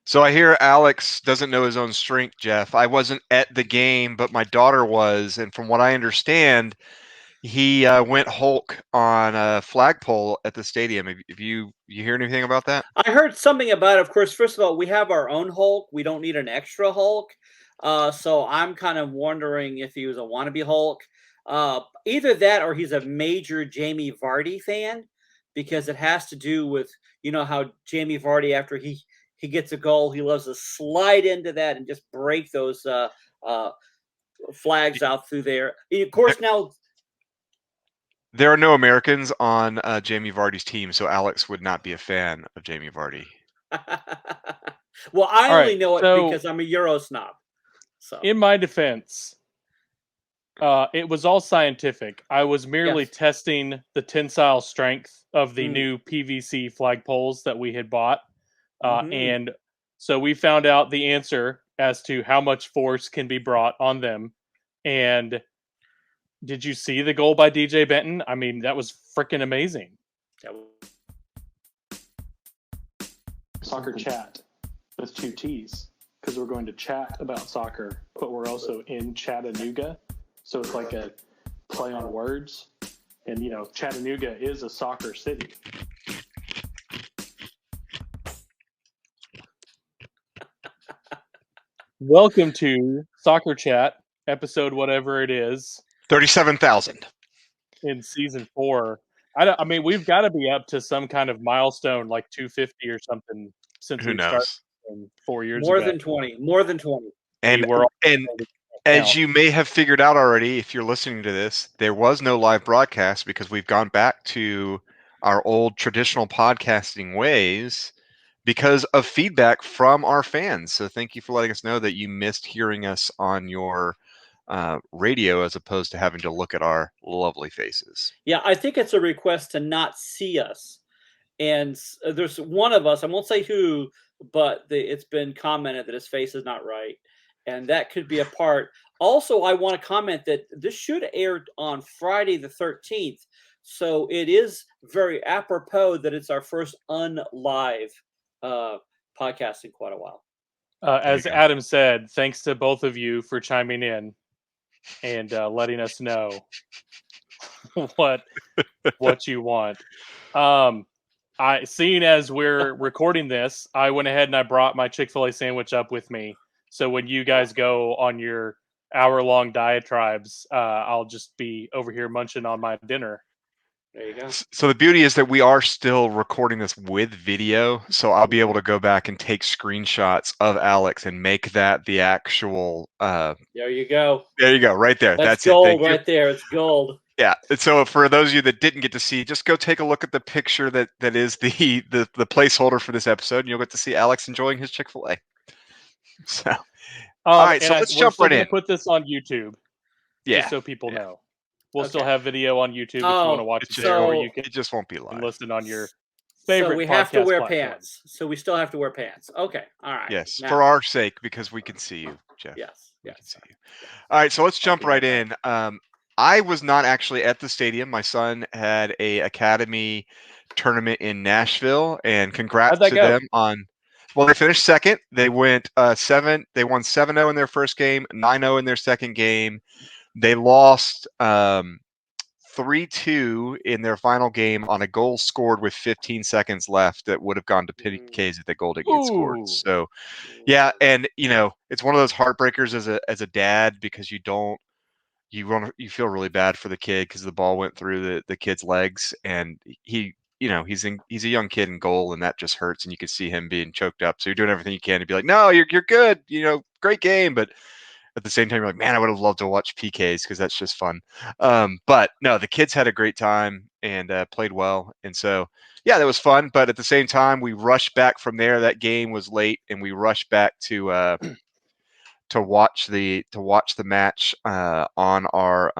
So I hear Alex doesn't know his own strength, Jeff. I wasn't at the game, but my daughter was, and from what I understand, he went Hulk on a flagpole at the stadium. Have you hear anything about that? I heard something about it. Of course, first of all, we have our own Hulk. We don't need an extra Hulk. So I'm kind of wondering if he was a wannabe Hulk. Either that or he's a major Jamie Vardy fan because it has to do with how Jamie Vardy after he gets a goal, he loves to slide into that and just break those uh, flags out through there. Of There, course, now there are no Americans on Jamie Vardy's team, so Alex would not be a fan of Jamie Vardy. well, I All only right. know it So, because I'm a Euro snob. So in my defense, it was all scientific. I was merely yes. testing the tensile strength of the Mm. new PVC flagpoles that we had bought. Mhm. And so we found out the answer as to how much force can be brought on them. And did you see the goal by DJ Benton? I mean, that was freaking amazing. Soccer chat with 2 T's because we're going to chat about soccer, but we're also in Chattanooga. So it's like a play on words. And, Chattanooga is a soccer city. Welcome to Soccer Chat, episode whatever it is, 37,000 in season 4. I mean, we've got to be up to some kind of milestone, like 250 or something, since Who we started knows? 4 years More ago. than 20. More than 20. And We're all and as you may have figured out already, if you're listening to this, there was no live broadcast because we've gone back to our old traditional podcasting ways because of feedback from our fans. So thank you for letting us know that you missed hearing us on your radio as opposed to having to look at our lovely faces. Yeah, I think it's a request to not see us. And there's one of us, I won't say who, but it's been commented that his face is not right. And that could be a part. Also, I want to comment that this should air on Friday the 13th. So it is very apropos that it's our first unlive podcast in quite a while. as Adam said, thanks to both of you for chiming in and letting us know what you want. Seeing as we're recording this, I went ahead and I brought my Chick-fil-A sandwich up with me. So when you guys go on your hour-long diatribes, I'll just be over here munching on my dinner. There you go. So the beauty is that we are still recording this with video, so I'll be able to go back and take screenshots of Alex and make that the actual. There you go. There you go, right there. That's it. gold Thank you. right there. It's gold. Yeah. So for those of you that didn't get to see, just go take a look at the picture that is the placeholder for this episode, and you'll get to see Alex enjoying his Chick-fil-A. So, all right. So let's jump right in. Put this on YouTube, Yeah. just so people know. We'll still have video on YouTube if you want to watch it there, or you can. It just won't be live. Listen on your favorite. So we have to wear platform. pants. So we still have to wear pants. Okay. All right. Yes, now, for our sake, because we can see you, Jeff. Yes. We can see you. All right. So let's jump right in. I was not actually at the stadium. My son had a academy tournament in Nashville, and congrats to them on. Well, they finished second. They went They won 7-0 in their first game, 9-0 in their second game. They lost 3-2 in their final game on a goal scored with 15 seconds left that would have gone to PKs if the goal didn't get scored. So, yeah, and it's one of those heartbreakers as a dad because you feel really bad for the kid because the ball went through the kid's legs and he's a young kid in goal and that just hurts and you can see him being choked up. So you're doing everything you can to be like, no, you're good, great game, but at the same time, you're like, man, I would have loved to watch PKs because that's just fun. But no, the kids had a great time and played well. And so, yeah, that was fun. But at the same time, we rushed back from there. That game was late, and we rushed back to watch the match on our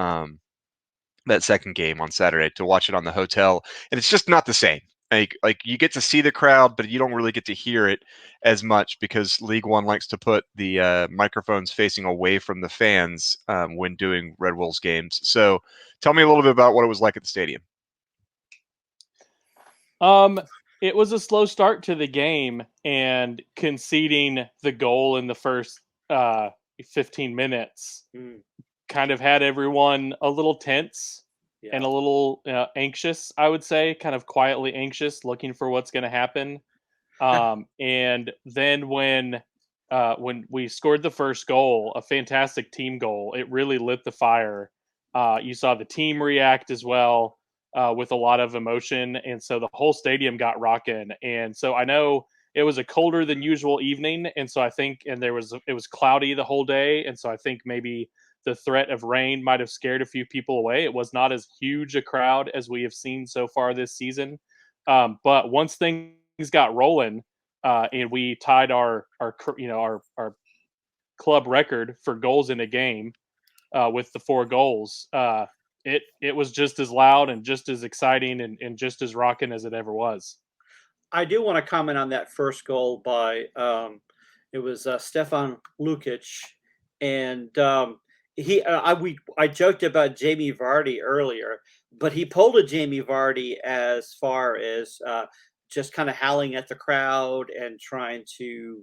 that second game on Saturday, to watch it on the hotel. And it's just not the same. Like you get to see the crowd, but you don't really get to hear it as much because League One likes to put the microphones facing away from the fans when doing Red Wolves games. So tell me a little bit about what it was like at the stadium. It was a slow start to the game, and conceding the goal in the first 15 minutes kind of had everyone a little tense and a little anxious, I would say, kind of quietly anxious, looking for what's going to happen. And then when we scored the first goal, a fantastic team goal, it really lit the fire. You saw the team react as well with a lot of emotion, and so the whole stadium got rocking. And so I know it was a colder than usual evening, and so I think, and it was cloudy the whole day, and so I think maybe the threat of rain might have scared a few people away. It was not as huge a crowd as we have seen so far this season, but once things got rolling, and we tied our club record for goals in a game with the 4 goals. It was just as loud and just as exciting and just as rocking as it ever was. I do want to comment on that first goal by it was Stefan Lukic, and I joked about Jamie Vardy earlier, but he pulled a Jamie Vardy as far as just kind of howling at the crowd and trying to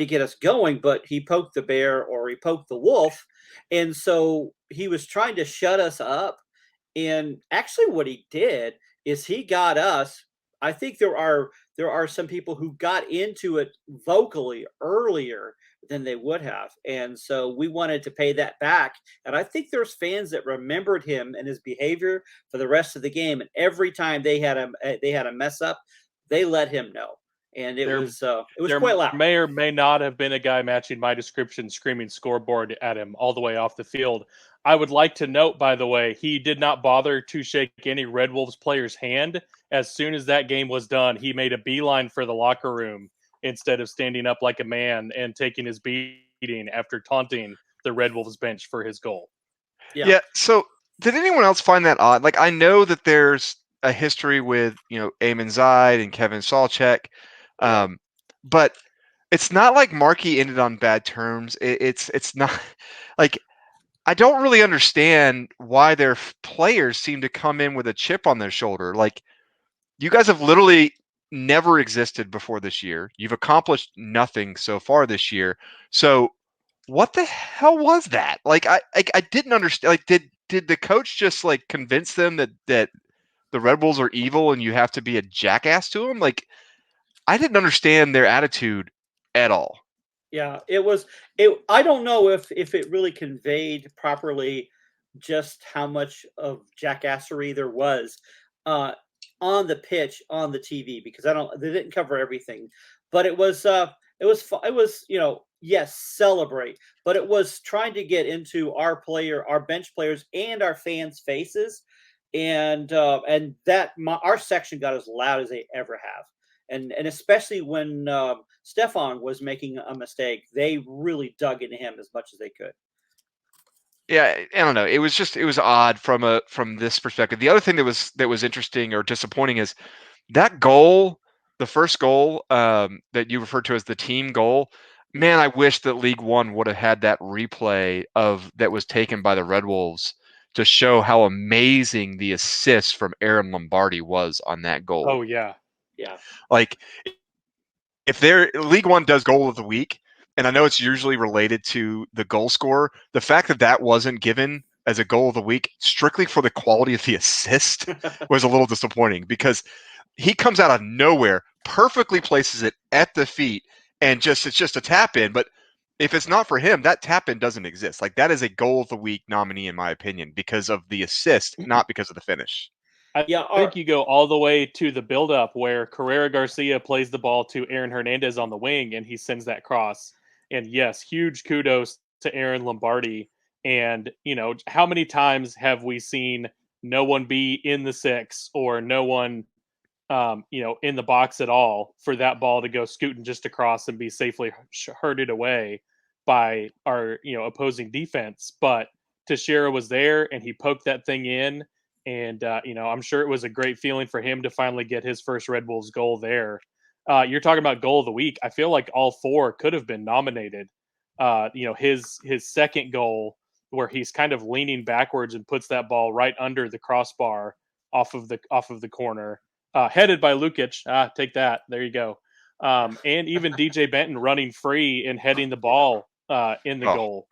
get us going, but he poked the bear or he poked the wolf, and so he was trying to shut us up. And actually, what he did is he got us. I think there are some people who got into it vocally earlier than they would have, and so we wanted to pay that back. And I think there's fans that remembered him and his behavior for the rest of the game. And every time they had a mess up, they let him know, and it was quite loud. May or may not have been a guy matching my description, screaming scoreboard at him all the way off the field. I would like to note, by the way, he did not bother to shake any Red Wolves player's hand. As soon as that game was done, he made a beeline for the locker room instead of standing up like a man and taking his beating after taunting the Red Wolves bench for his goal. Yeah. So did anyone else find that odd? Like, I know that there's a history with, Eamon Zaid and Kevin Salchek, but it's not like Markey ended on bad terms. It's not like, I don't really understand why their players seem to come in with a chip on their shoulder. Like, you guys have literally never existed before this year. You've accomplished nothing so far this year. So what the hell was that? Like, I didn't understand. Like, did the coach just like convince them that the Red Bulls are evil and you have to be a jackass to them? Like, I didn't understand their attitude at all. Yeah, it was. I don't know if it really conveyed properly just how much of jackassery there was on the pitch on the TV, because they didn't cover everything, but it was yes, celebrate, but it was trying to get into our bench players and our fans' faces, and our section got as loud as they ever have. And especially when Stefan was making a mistake, they really dug into him as much as they could. Yeah, I don't know. It was odd from this perspective. The other thing that was interesting or disappointing is that goal, the first goal that you referred to as the team goal. Man, I wish that League One would have had that replay that was taken by the Red Wolves to show how amazing the assist from Aaron Lombardi was on that goal. Oh yeah. Like, if League One does goal of the week, and I know it's usually related to the goal scorer, the fact that that wasn't given as a goal of the week strictly for the quality of the assist was a little disappointing, because he comes out of nowhere, perfectly places it at the feet, and it's just a tap in. But if it's not for him, that tap in doesn't exist. Like, that is a goal of the week nominee in my opinion, because of the assist, not because of the finish. I think you go all the way to the build-up where Carrera Garcia plays the ball to Aaron Hernandez on the wing, and he sends that cross. And yes, huge kudos to Aaron Lombardi. And, how many times have we seen no one be in the 6 or no one, in the box at all for that ball to go scooting just across and be safely herded away by our, opposing defense? But Teixeira was there, and he poked that thing in. And, I'm sure it was a great feeling for him to finally get his first Red Wolves goal there. You're talking about goal of the week. I feel like all 4 could have been nominated. His second goal, where he's kind of leaning backwards and puts that ball right under the crossbar off of the corner. headed by Lukic. Take that. There you go. And even DJ Benton running free and heading the ball in the goal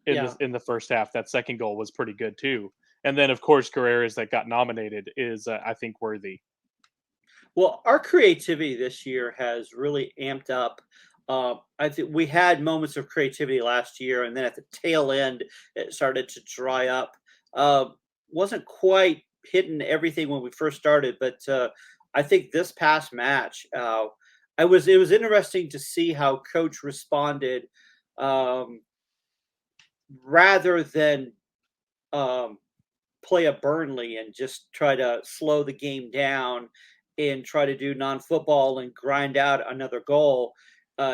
in the first half. That second goal was pretty good too. And then, of course, Carreras that got nominated is, I think, worthy. Well, our creativity this year has really amped up. I think we had moments of creativity last year, and then at the tail end, it started to dry up. Wasn't quite hitting everything when we first started, but I think this past match, it was interesting to see how Coach responded, rather than play a Burnley and just try to slow the game down and try to do non-football and grind out another goal.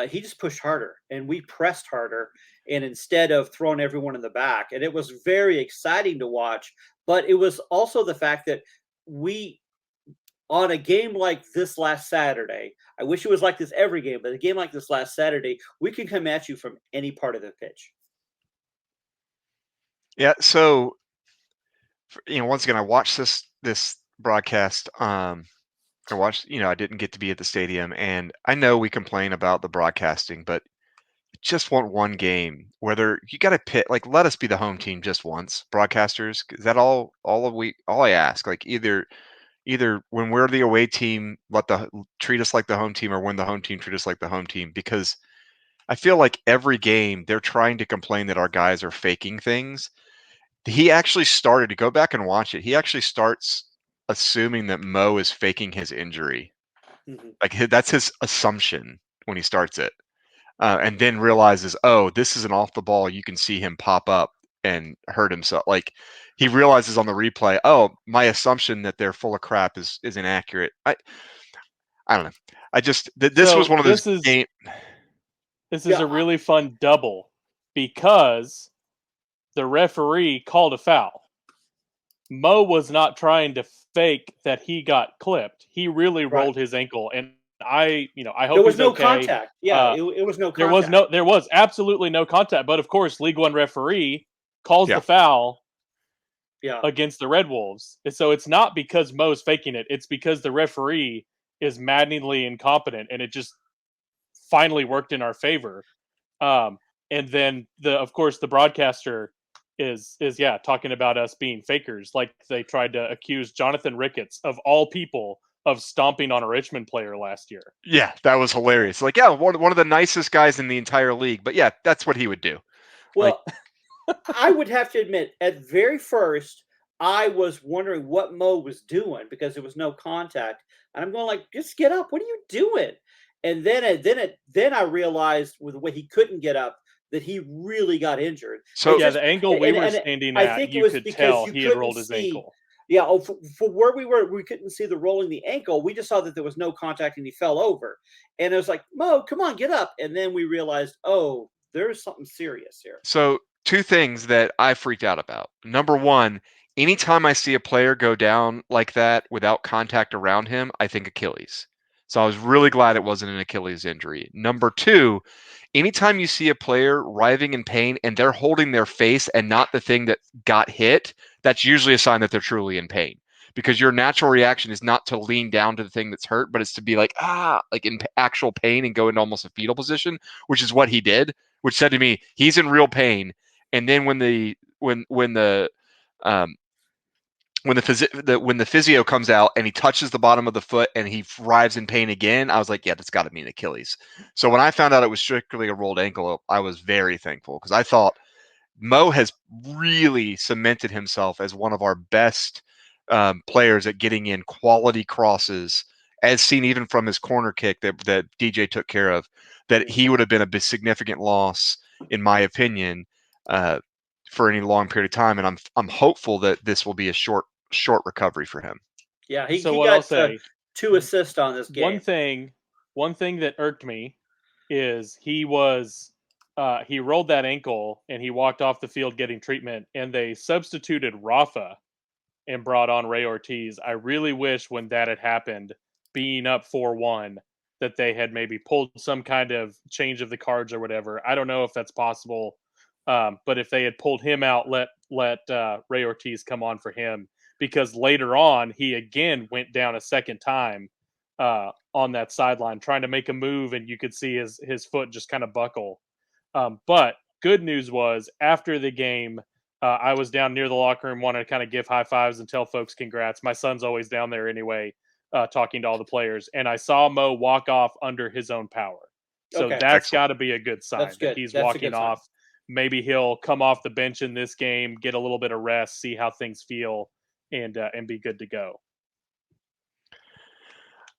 He just pushed harder and we pressed harder, and instead of throwing everyone in the back. And it was very exciting to watch, but it was also the fact that we, on a game like this last Saturday, I wish it was like this every game, but a game like this last Saturday, we can come at you from any part of the pitch. Yeah. So, once again, I watched this broadcast. I watched, I didn't get to be at the stadium, and I know we complain about the broadcasting, but just want one game. Whether you got to pick, like, let us be the home team just once, broadcasters. Is that all I ask? Like, either when we're the away team, treat us like the home team, or when the home team treat us like the home team, because I feel like every game they're trying to complain that our guys are faking things. He actually started to go back and watch it. He actually starts assuming that Mo is faking his injury. Mm-hmm. Like, that's his assumption when he starts it. And then realizes, oh, this is an off the ball. You can see him pop up and hurt himself. Like, he realizes on the replay, oh, my assumption that they're full of crap is inaccurate. I don't know. I just this was one of those games. This is a really fun double because the referee called a foul. Mo was not trying to fake that he got clipped. He really rolled his ankle, and I hope there was he's no okay. Contact. Yeah, it was no contact. There was absolutely no contact. But of course, League One referee calls the foul against the Red Wolves. And so it's not because Mo's faking it. It's because the referee is maddeningly incompetent, and it just finally worked in our favor. And then of course the broadcaster is talking about us being fakers, like they tried to accuse Jonathan Ricketts of all people of stomping on a Richmond player last year. Yeah, that was hilarious. Like, yeah, one of the nicest guys in the entire league, but yeah, that's what he would do. Well, I would have to admit, at very first, I was wondering what Mo was doing because there was no contact, and I'm going like, just get up. What are you doing? And then I realized with the way he couldn't get up that he really got injured. So the angle we were standing at, you could tell he had rolled his ankle. Yeah, for where we were, we couldn't see the rolling the ankle. We just saw that there was no contact and he fell over. And it was like, Mo, come on, get up. And then we realized, oh, there's something serious here. So two things that I freaked out about. Number one, anytime I see a player go down like that without contact around him, I think Achilles. So I was really glad it wasn't an Achilles injury. Number two, anytime you see a player writhing in pain and they're holding their face and not the thing that got hit, that's usually a sign that they're truly in pain, because your natural reaction is not to lean down to the thing that's hurt, but it's to be like in actual pain and go into almost a fetal position, which is what he did, which said to me, he's in real pain. And then when the physio comes out and he touches the bottom of the foot and he writhes in pain again, I was like, yeah, that's got to be an Achilles. So when I found out it was strictly a rolled ankle, I was very thankful, because I thought Mo has really cemented himself as one of our best players at getting in quality crosses, as seen even from his corner kick that DJ took care of. That he would have been a significant loss, in my opinion, for any long period of time, and I'm hopeful that this will be a short recovery for him. Yeah, he got 2 assists on this game. One thing that irked me is he rolled that ankle and he walked off the field getting treatment, and they substituted Rafa and brought on Ray Ortiz. I really wish when that had happened, being up 4-1, that they had maybe pulled some kind of change of the cards or whatever. I don't know if that's possible. But if they had pulled him out, let Ray Ortiz come on for him, because later on he again went down a second time on that sideline trying to make a move, and you could see his foot just kind of buckle. But good news was after the game, I was down near the locker room, wanted to kind of give high fives and tell folks congrats. My son's always down there anyway, talking to all the players, and I saw Mo walk off under his own power. So Okay. that's Excellent. got to be a good sign That's that good. he's That's a walking good sign. off. Maybe he'll come off the bench in this game, get a little bit of rest, see how things feel, and be good to go.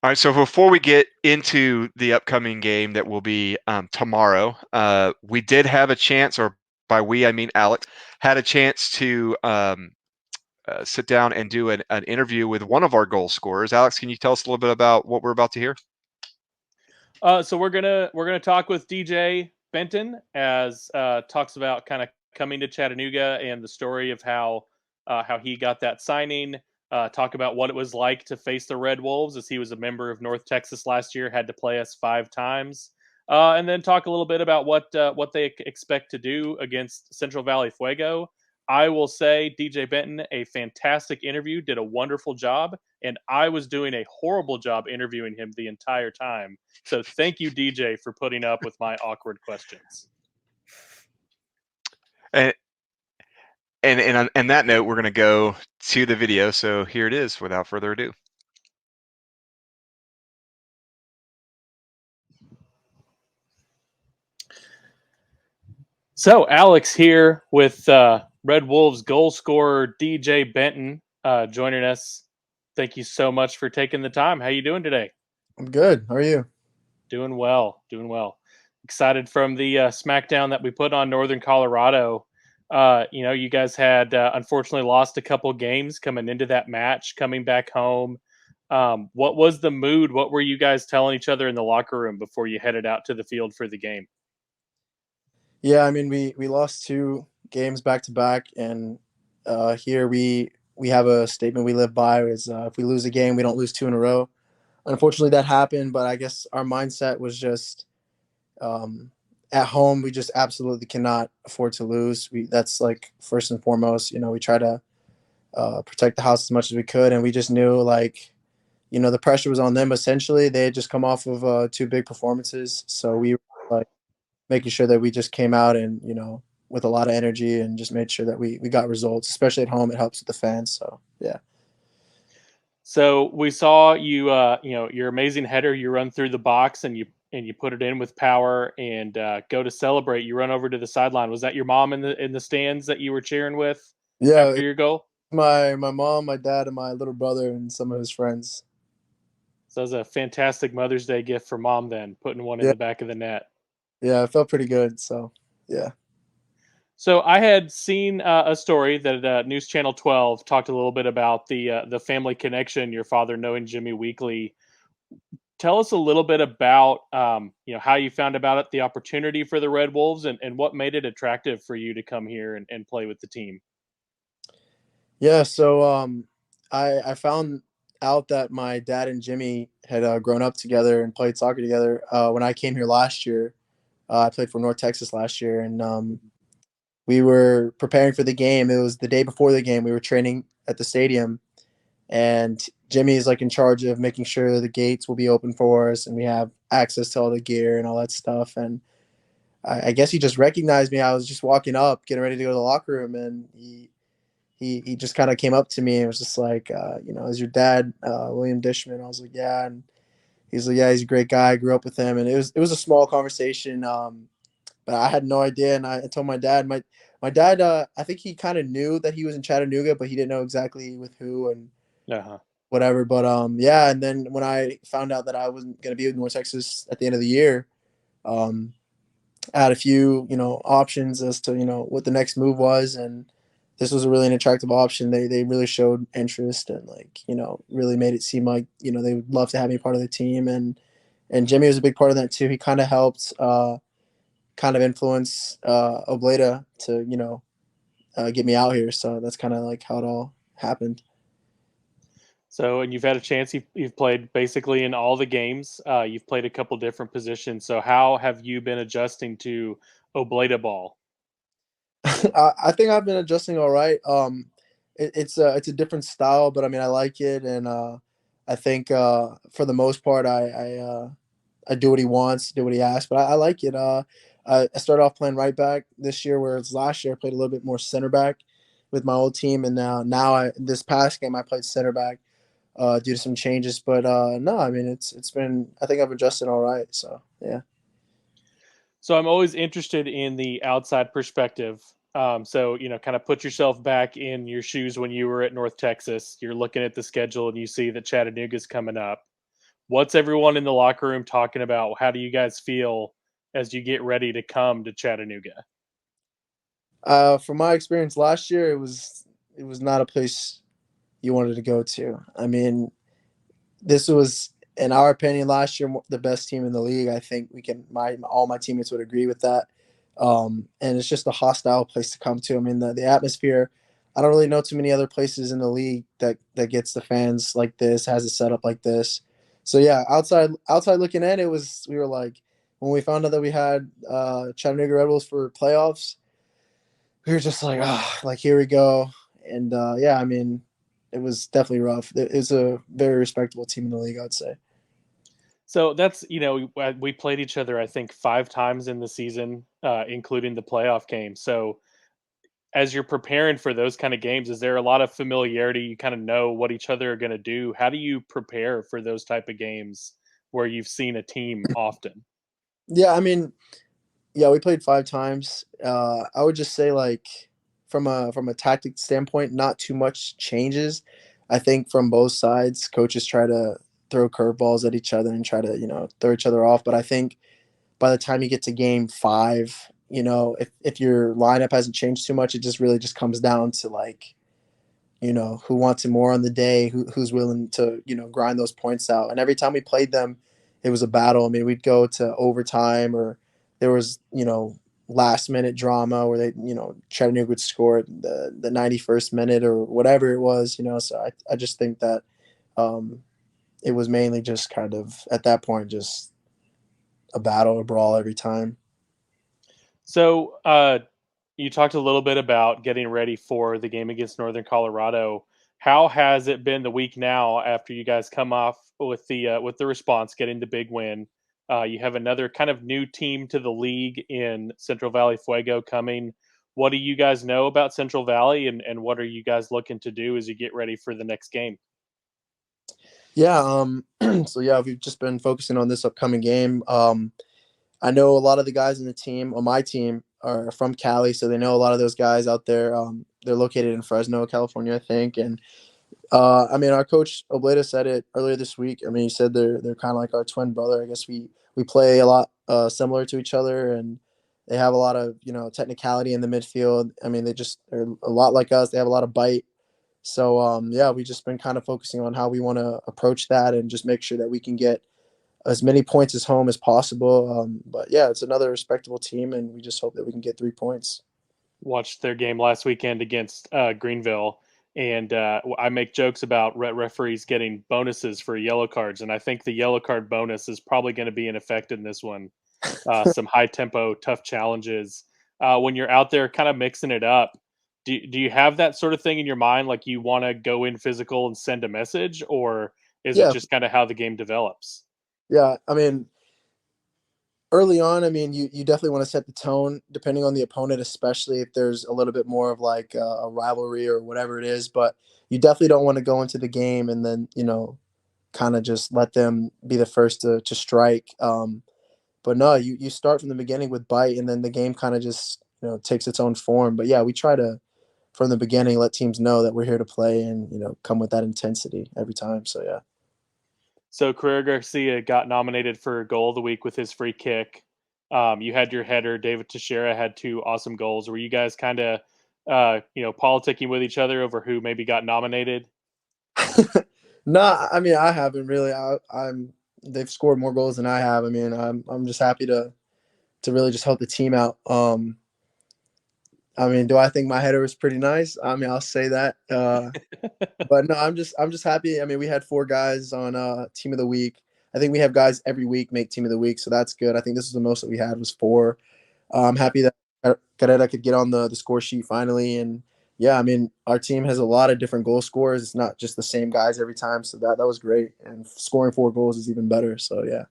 All right, so before we get into the upcoming game that will be tomorrow, we did have a chance, or by we I mean Alex, had a chance to sit down and do an interview with one of our goal scorers. Alex, can you tell us a little bit about what we're about to hear? So we're gonna talk with DJ Benton as talks about kind of coming to Chattanooga and the story of how he got that signing. Talk about what it was like to face the Red Wolves, as he was a member of North Texas last year, had to play us 5 times, and then talk a little bit about what they expect to do against Central Valley Fuego. I will say DJ Benton, a fantastic interview, did a wonderful job, and I was doing a horrible job interviewing him the entire time. So thank you, DJ, for putting up with my awkward questions. And on that note, we're going to go to the video. So here it is without further ado. So Alex here with Red Wolves goal scorer DJ Benton joining us. Thank you so much for taking the time. How you doing today? I'm good. How are you? Doing well. Excited from the smackdown that we put on Northern Colorado. You guys had unfortunately lost a couple games coming into that match, coming back home. What was the mood? What were you guys telling each other in the locker room before you headed out to the field for the game? Yeah, I mean we lost 2 games back to back, and here we have a statement we live by is if we lose a game, we don't lose 2 in a row. Unfortunately, that happened, but I guess our mindset was just at home. We just absolutely cannot afford to lose. That's like first and foremost. We try to protect the house as much as we could, and we just knew the pressure was on them. Essentially, they had just come off of 2 big performances, so we were like making sure that we just came out and with a lot of energy and just made sure that we got results, especially at home. It helps with the fans. So yeah. So we saw you, your amazing header. You run through the box and you put it in with power and go to celebrate. You run over to the sideline. Was that your mom in the stands that you were cheering with? Yeah, after your goal. My mom, my dad, and my little brother and some of his friends. So that was a fantastic Mother's Day gift for mom. Then putting one in the back of the net. Yeah, it felt pretty good. So yeah. So I had seen a story that News Channel 12 talked a little bit about the family connection, your father knowing Jimmy Weekly. Tell us a little bit about how you found about it, the opportunity for the Red Wolves, and what made it attractive for you to come here and play with the team. Yeah, so I found out that my dad and Jimmy had grown up together and played soccer together when I came here last year. I played for North Texas last year, and we were preparing for the game. It was the day before the game. We were training at the stadium, and Jimmy is in charge of making sure the gates will be open for us and we have access to all the gear and all that stuff. And I guess he just recognized me. I was just walking up, getting ready to go to the locker room, and he just kind of came up to me and was just like, is your dad William Dishman? I was like, yeah. And he's like, yeah, he's a great guy. I grew up with him. And it was a small conversation, but I had no idea. And I told my dad. My dad, I think he kind of knew that he was in Chattanooga, but he didn't know exactly with who and whatever. But yeah. And then when I found out that I wasn't going to be with North Texas at the end of the year, I had a few, options as to, what the next move was. And this was a really an attractive option. They really showed interest and really made it seem like, they would love to have me part of the team. And Jimmy was a big part of that too. He kind of helped kind of influence Obleda to, get me out here. So that's kind of how it all happened. So, and you've had a chance, you've played basically in all the games. You've played a couple different positions. So how have you been adjusting to Obleda ball? I think I've been adjusting all right. it's a different style, but I mean I like it, and I think for the most part I do what he wants, do what he asks, but I like it. I started off playing right back this year, whereas last year I played a little bit more center back with my old team, and now this past game I played center back due to some changes. But no, I mean it's been, I think I've adjusted all right. So yeah. So I'm always interested in the outside perspective. So, kind of put yourself back in your shoes when you were at North Texas. You're looking at the schedule and you see that Chattanooga's coming up. What's everyone in the locker room talking about? How do you guys feel as you get ready to come to Chattanooga? From my experience last year, it was not a place you wanted to go to. I mean, this was, in our opinion, last year the best team in the league. I think all my teammates would agree with that. And it's just a hostile place to come to. I mean, the atmosphere. I don't really know too many other places in the league that gets the fans like this, has it set up like this. So yeah, outside looking in, we were like, when we found out that we had Chattanooga Red Bulls for playoffs, we were just like, like here we go. And yeah, I mean, it was definitely rough. It was a very respectable team in the league, I'd say. So that's, we played each other, I think, 5 times in the season, including the playoff game. So as you're preparing for those kind of games, is there a lot of familiarity? You kind of know what each other are going to do. How do you prepare for those type of games where you've seen a team often? Yeah, I mean, yeah, we played 5 times. I would just say, like, from a tactic standpoint, not too much changes. I think from both sides, coaches try to throw curveballs at each other and try to throw each other off. But I think by the time you get to game 5, if your lineup hasn't changed too much, it just really just comes down to, like, who wants it more on the day, who's willing to, grind those points out. And every time we played them, it was a battle. I mean, we'd go to overtime, or there was, last minute drama where they, Chattanooga would score at the 91st minute or whatever it was, So I just think that it was mainly just kind of at that point, just a battle, a brawl every time. So, you talked a little bit about getting ready for the game against Northern Colorado. How has it been the week now after you guys come off with the response, getting the big win? You have another kind of new team to the league in Central Valley Fuego coming. What do you guys know about Central Valley, and what are you guys looking to do as you get ready for the next game? Yeah, so yeah, we've just been focusing on this upcoming game. I know a lot of the guys in the team, on my team, are from Cali, so they know a lot of those guys out there. They're located in Fresno, California, I think. And I mean, our coach Obleda said it earlier this week. I mean, he said they're kind of like our twin brother. I guess we play a lot similar to each other, and they have a lot of technicality in the midfield. I mean, they're a lot like us. They have a lot of bite. So yeah, we just been kind of focusing on how we want to approach that and just make sure that we can get as many points as home as possible. But yeah, it's another respectable team, and we just hope that we can get 3 points. Watched their game last weekend against Greenville, and I make jokes about referees getting bonuses for yellow cards, and I think the yellow card bonus is probably going to be in effect in this one. Some high tempo, tough challenges. When you're out there kind of mixing it up, do you have that sort of thing in your mind, like you want to go in physical and send a message, or is it Yeah, just kind of how the game develops? yeah. I mean, early on, I mean, you definitely want to set the tone depending on the opponent, especially if there's a little bit more of like a rivalry or whatever it is. But you definitely don't want to go into the game and then kind of just let them be the first to strike. But no, you start from the beginning with bite, and then the game kind of just takes its own form. But yeah, we try to from the beginning let teams know that we're here to play and come with that intensity every time. So yeah. So Carrera Garcia got nominated for goal of the week with his free kick. You had your header. David Teixeira had 2 awesome goals. Were you guys kind of, politicking with each other over who maybe got nominated? No, I mean I haven't really. I'm they've scored more goals than I have. I mean I'm just happy to really just help the team out. I mean, do I think my header was pretty nice? I mean, I'll say that. But no, I'm just happy. I mean, we had 4 guys on team of the week. I think we have guys every week make team of the week, so that's good. I think this is the most that we had was 4. I'm happy that Carrera could get on the score sheet finally, and yeah, I mean, our team has a lot of different goal scorers. It's not just the same guys every time. So that was great. And scoring 4 goals is even better. So, yeah.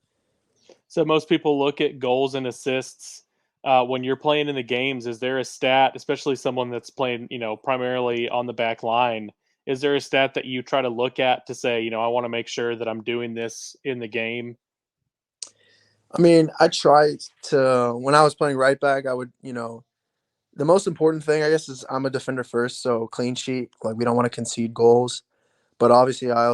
So most people look at goals and assists when you're playing in the games. Is there a stat, especially someone that's playing, primarily on the back line? Is there a stat that you try to look at to say, I want to make sure that I'm doing this in the game? I mean, I tried to, when I was playing right back, I would, the most important thing, I guess, is I'm a defender first. So clean sheet, like we don't want to concede goals. But obviously, I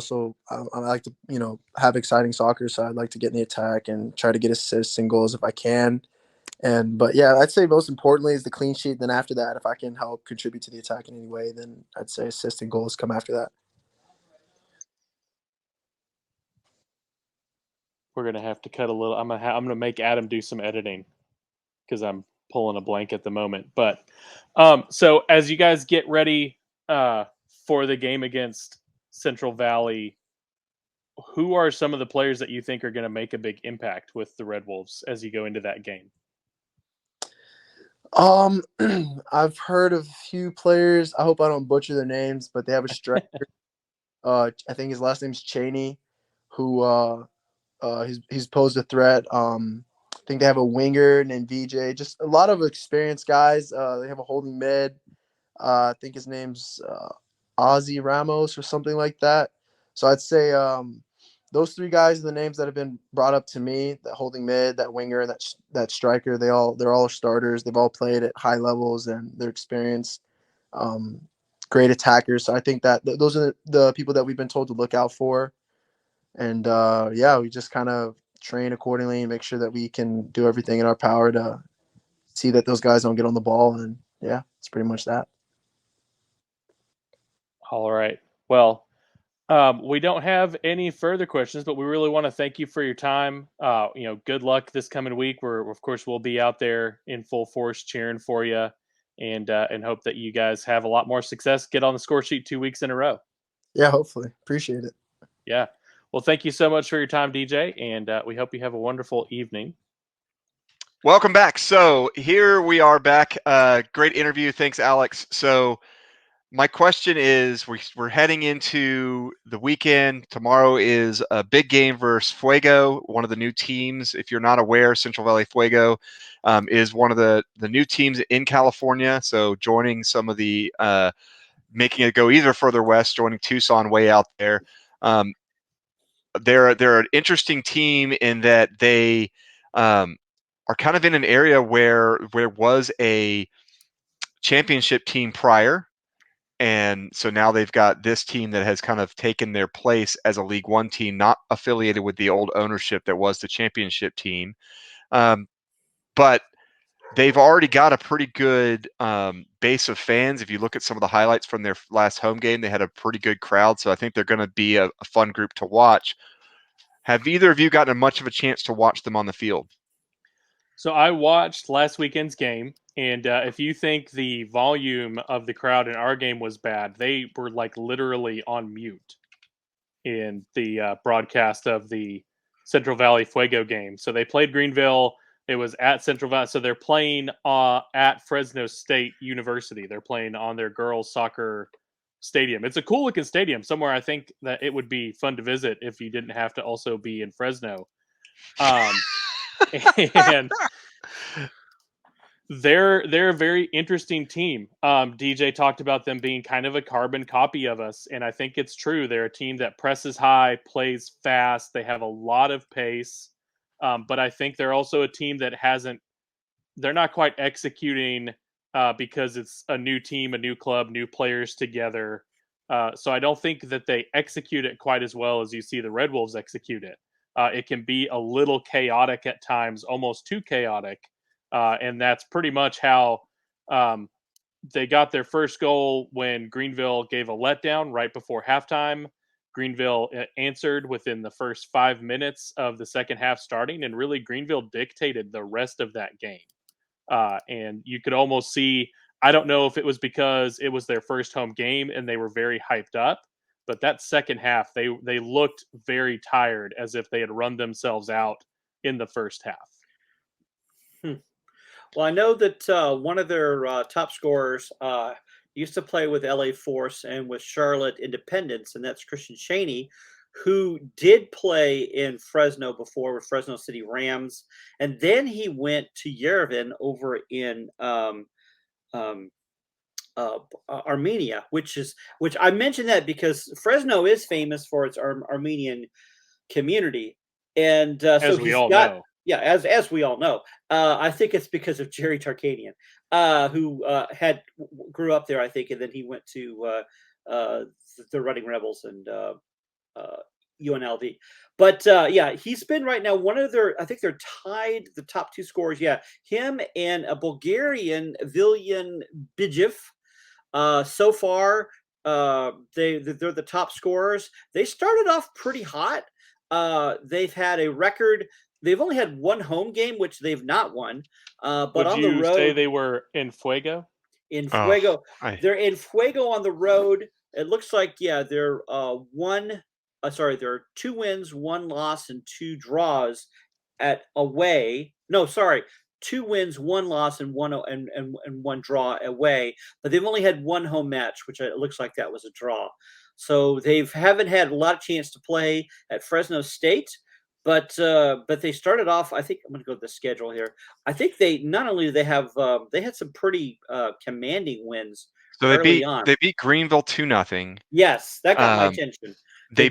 like to, have exciting soccer. So I'd like to get in the attack and try to get assists and goals if I can. But yeah, I'd say most importantly is the clean sheet. Then after that, if I can help contribute to the attack in any way, then I'd say assist and goals come after that. We're gonna have to cut a little. I'm gonna make Adam do some editing because I'm pulling a blank at the moment. But so as you guys get ready for the game against Central Valley, who are some of the players that you think are going to make a big impact with the Red Wolves as you go into that game? I've heard of a few players. I hope I don't butcher their names, but they have a striker. I think his last name's Cheney, who he's posed a threat. I think they have a winger named VJ. Just a lot of experienced guys. They have a holding mid. I think his name's Ozzy Ramos or something like that. So I'd say those 3 guys are the names that have been brought up to me: that holding mid, that winger, and that striker. They're all starters. They've all played at high levels and they're experienced, great attackers. So I think that those are the people that we've been told to look out for. And yeah, we just kind of train accordingly and make sure that we can do everything in our power to see that those guys don't get on the ball. And yeah, it's pretty much that. All right. Well, we don't have any further questions, but we really want to thank you for your time. Good luck this coming week. Of course, we'll be out there in full force cheering for you, and hope that you guys have a lot more success. Get on the score sheet 2 weeks in a row. Yeah, hopefully. Appreciate it. Yeah. Well, thank you so much for your time, DJ, and we hope you have a wonderful evening. Welcome back. So here we are back. Great interview. Thanks, Alex. So my question is, we're heading into the weekend. Tomorrow is a big game versus Fuego, one of the new teams. If you're not aware, Central Valley Fuego is one of the new teams in California. So joining some of the making it go either further west, joining Tucson way out there. They're an interesting team in that they are kind of in an area where there was a championship team prior. And so now they've got this team that has kind of taken their place as a League One team, not affiliated with the old ownership that was the championship team. But they've already got a pretty good base of fans. If you look at some of the highlights from their last home game, they had a pretty good crowd. So I think they're going to be a fun group to watch. Have either of you gotten much of a chance to watch them on the field? So I watched last weekend's game, and if you think the volume of the crowd in our game was bad, they were like literally on mute in the broadcast of the Central Valley Fuego game. So they played Greenville. It was at Central Valley. So they're playing at Fresno State University. They're playing on their girls' soccer stadium. It's a cool looking stadium. Somewhere I think that it would be fun to visit if you didn't have to also be in Fresno. And they're a very interesting team. DJ talked about them being kind of a carbon copy of us, and I think it's true. They're a team that presses high, plays fast. They have a lot of pace, but I think they're also a team that they're not quite executing because it's a new team, a new club, new players together. So I don't think that they execute it quite as well as you see the Red Wolves execute it. It can be a little chaotic at times, almost too chaotic. And that's pretty much how they got their first goal when Greenville gave a letdown right before halftime. Greenville answered within the first 5 minutes of the second half starting, and really Greenville dictated the rest of that game. And you could almost see, I don't know if it was because it was their first home game and they were very hyped up, but that second half, they looked very tired, as if they had run themselves out in the first half. Well, I know that one of their top scorers, used to play with LA Force and with Charlotte Independence, and that's Christian Chaney, who did play in Fresno before with Fresno City Rams, and then he went to Yerevan over in Armenia, which I mentioned that because Fresno is famous for its Armenian community, and so we he's all got know. yeah, as we all know. I think it's because of Jerry Tarkanian, who grew up there, I think, and then he went to the Running Rebels and UNLV. But yeah, he's been right now one of their. I think they're tied the top two scorers. Yeah, him and a Bulgarian Viljan Bijev. So far, they're the top scorers. They started off pretty hot. They've had a record. They've only had one home game, which they've not won. But Would on you the road, say they were in Fuego? in Fuego, Oh, they're in Fuego on the road. It looks like they're one. Sorry, there are 2 wins, 1 loss, and 2 draws at away. No, sorry, 2 wins, 1 loss, and one draw away. But they've only had 1 home match, which it looks like that was a draw. So they haven't had a lot of chance to play at Fresno State. But they started off. I think I'm going to go to the schedule here. I think they not only do they have they had some pretty commanding wins so early on. they beat Greenville 2-0. Yes, that got my attention. They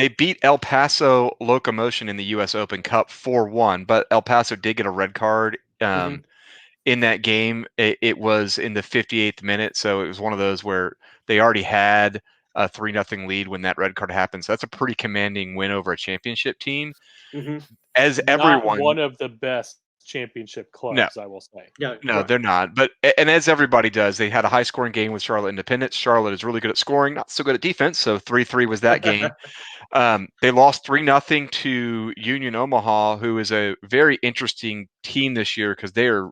beat El Paso Locomotion in the U.S. Open Cup 4-1, but El Paso did get a red card in that game. It was in the 58th minute, so it was one of those where they already had a 3-0 lead when that red card happened. So that's a pretty commanding win over a championship team. As everyone, not one of the best championship clubs, I will say. No, they're not. But and as everybody does, they had a high-scoring game with Charlotte Independence. Charlotte is really good at scoring, not so good at defense. So 3-3 was that game. They lost 3-0 to Union Omaha, who is a very interesting team this year because they are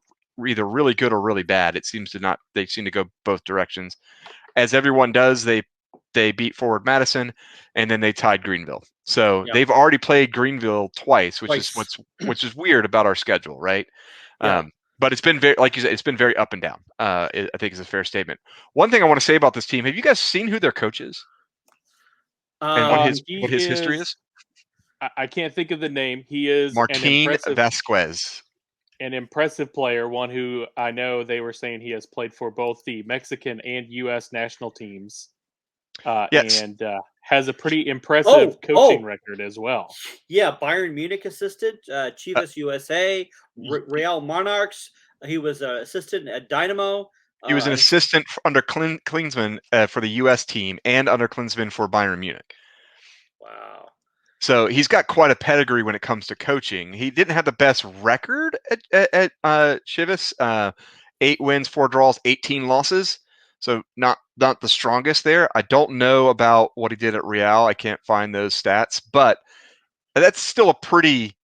either really good or really bad. It seems to not. They seem to go both directions. As everyone does, they beat Forward Madison, and then they tied Greenville. So they've already played Greenville twice, which is weird about our schedule, right? But it's been very, like you said, it's been very up and down. I think is a fair statement. One thing I want to say about this team: have you guys seen who their coach is? And what his history is? I can't think of the name. He is Martin Vasquez. An impressive player, one who I know they were saying he has played for both the Mexican and U.S. national teams. And has a pretty impressive coaching record as well. Yeah, Bayern Munich assistant, Chivas USA, Real Monarchs. He was an assistant at Dynamo. He was an assistant under Klinsmann for the U.S. team and under Klinsmann for Bayern Munich. Wow. So he's got quite a pedigree when it comes to coaching. He didn't have the best record at Chivas. 8 wins, 4 draws, 18 losses. So not the strongest there. I don't know about what he did at Real. I can't find those stats, but that's still a pretty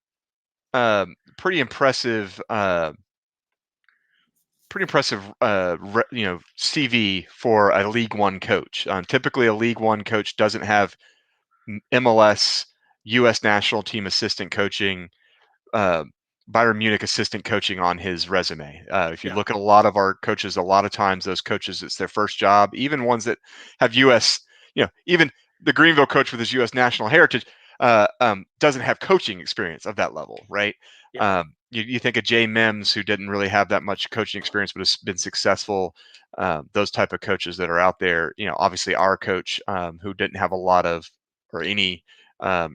impressive CV for a League One coach. Typically, a League One coach doesn't have MLS, U.S. national team assistant coaching, Bayern Munich assistant coaching on his resume. If you look at a lot of our coaches, a lot of times those coaches, it's their first job. Even ones that have U.S., even the Greenville coach with his U.S. national heritage doesn't have coaching experience of that level, right? You think of Jay Mims, who didn't really have that much coaching experience, but has been successful. Those type of coaches that are out there, obviously our coach who didn't have a lot of or any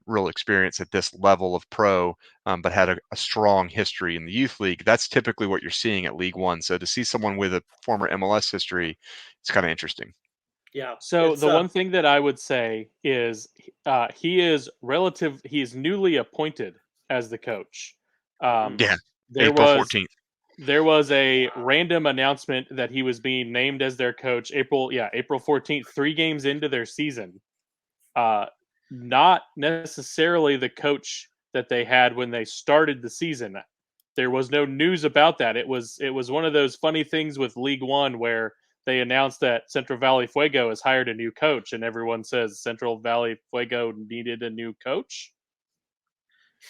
real experience at this level of pro, but had a strong history in the youth league. That's typically what you're seeing at League One. So to see someone with a former MLS history, it's kind of interesting. Yeah. So the one thing that I would say is he is newly appointed as the coach. April 14th. There was a random announcement that he was being named as their coach April 14th, 3 games into their season. Not necessarily the coach that they had when they started the season. There was no news about that. It was one of those funny things with League One where they announced that Central Valley Fuego has hired a new coach, and everyone says Central Valley Fuego needed a new coach.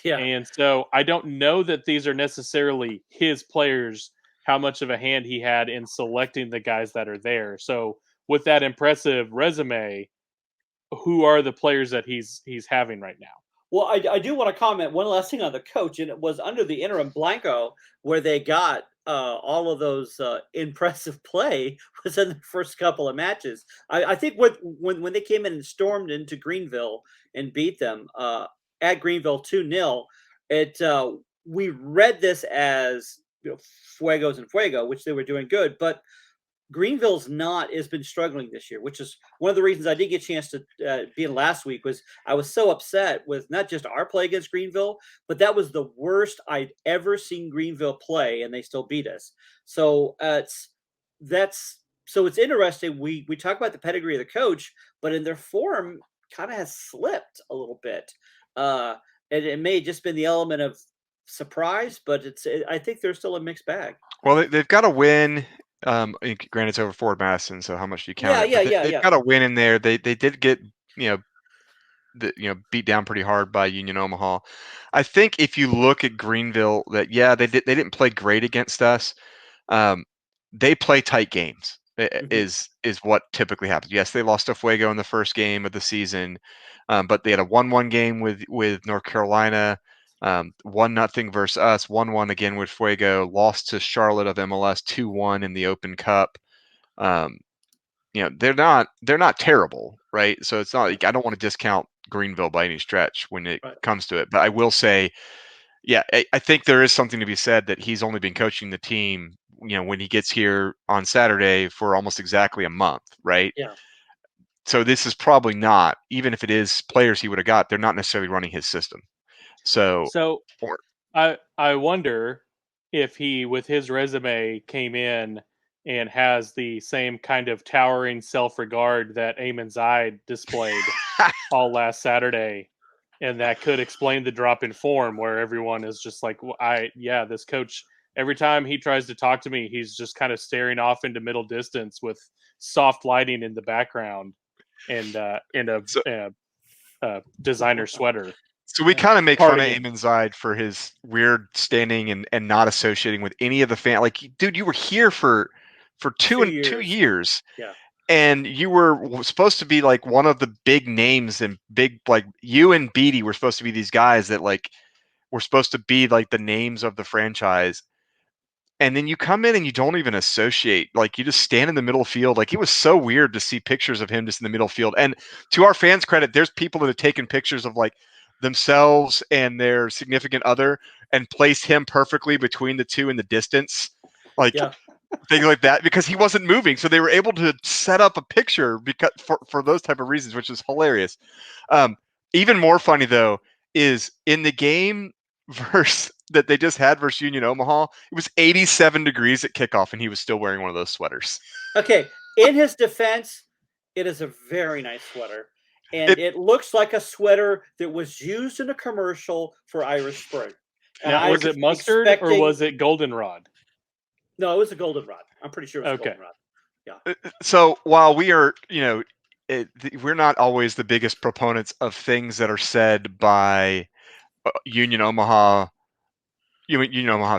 Yeah. And so I don't know that these are necessarily his players how much of a hand he had in selecting the guys that are there. So with that impressive resume, who are the players that he's having right now? Well, I do want to comment one last thing on the coach, and it was under the interim Blanco where they got all of those impressive play was in the first couple of matches. I think when they came in and stormed into Greenville and beat them at Greenville 2-0, we read this as Fuegos and Fuego, which they were doing good, but Greenville's has been struggling this year, which is one of the reasons I did get a chance to be in last week. Was I was so upset with not just our play against Greenville, but that was the worst I'd ever seen Greenville play, and they still beat us. So it's interesting. We talk about the pedigree of the coach, but in their form, kind of has slipped a little bit. And it may have just been the element of surprise, but I think they're still a mixed bag. Well, they've got a win. Granted, it's over Ford Madison, so how much do you count? They've got a win in there. They did get beat down pretty hard by Union Omaha. I think if you look at Greenville, they didn't play great against us. They play tight games. Is what typically happens. Yes, they lost to Fuego in the first game of the season, but they had a 1-1 game with North Carolina. 1-0 versus us, 1-1 again with Fuego, lost to Charlotte of MLS 2-1 in the Open Cup. They're not terrible, right? So it's not like I don't want to discount Greenville by any stretch when it comes to it. But I will say, I think there is something to be said that he's only been coaching the team, when he gets here on Saturday for almost exactly a month, right? Yeah. So this is probably not, even if it is players he would have got, they're not necessarily running his system. So I wonder if he, with his resume, came in and has the same kind of towering self-regard that Eamon Zaid displayed all last Saturday, and that could explain the drop in form where everyone is just like, this coach, every time he tries to talk to me, he's just kind of staring off into middle distance with soft lighting in the background and in a designer sweater. So we kind of make fun of Eamon Zaid for his weird standing and not associating with any of the fan. Like, dude, you were here for 2 years. Yeah. And you were supposed to be like one of the big names and big, like you and Beatty were supposed to be these guys that like were supposed to be like the names of the franchise. And then you come in and you don't even associate, like you just stand in the middle field. Like it was so weird to see pictures of him just in the middle field. And to our fans' credit, there's people that have taken pictures of like themselves and their significant other and placed him perfectly between the two in the distance. Like things like that, because he wasn't moving. So they were able to set up a picture because for those type of reasons, which is hilarious. Even more funny though, is in the game that they just had versus Union Omaha, it was 87 degrees at kickoff and he was still wearing one of those sweaters. Okay. In his defense, it is a very nice sweater. And it looks like a sweater that was used in a commercial for Irish Spring. Now, was it mustard or was it goldenrod? No, it was a goldenrod. I'm pretty sure it was a goldenrod. Yeah. So while we are, we're not always the biggest proponents of things that are said by Union Omaha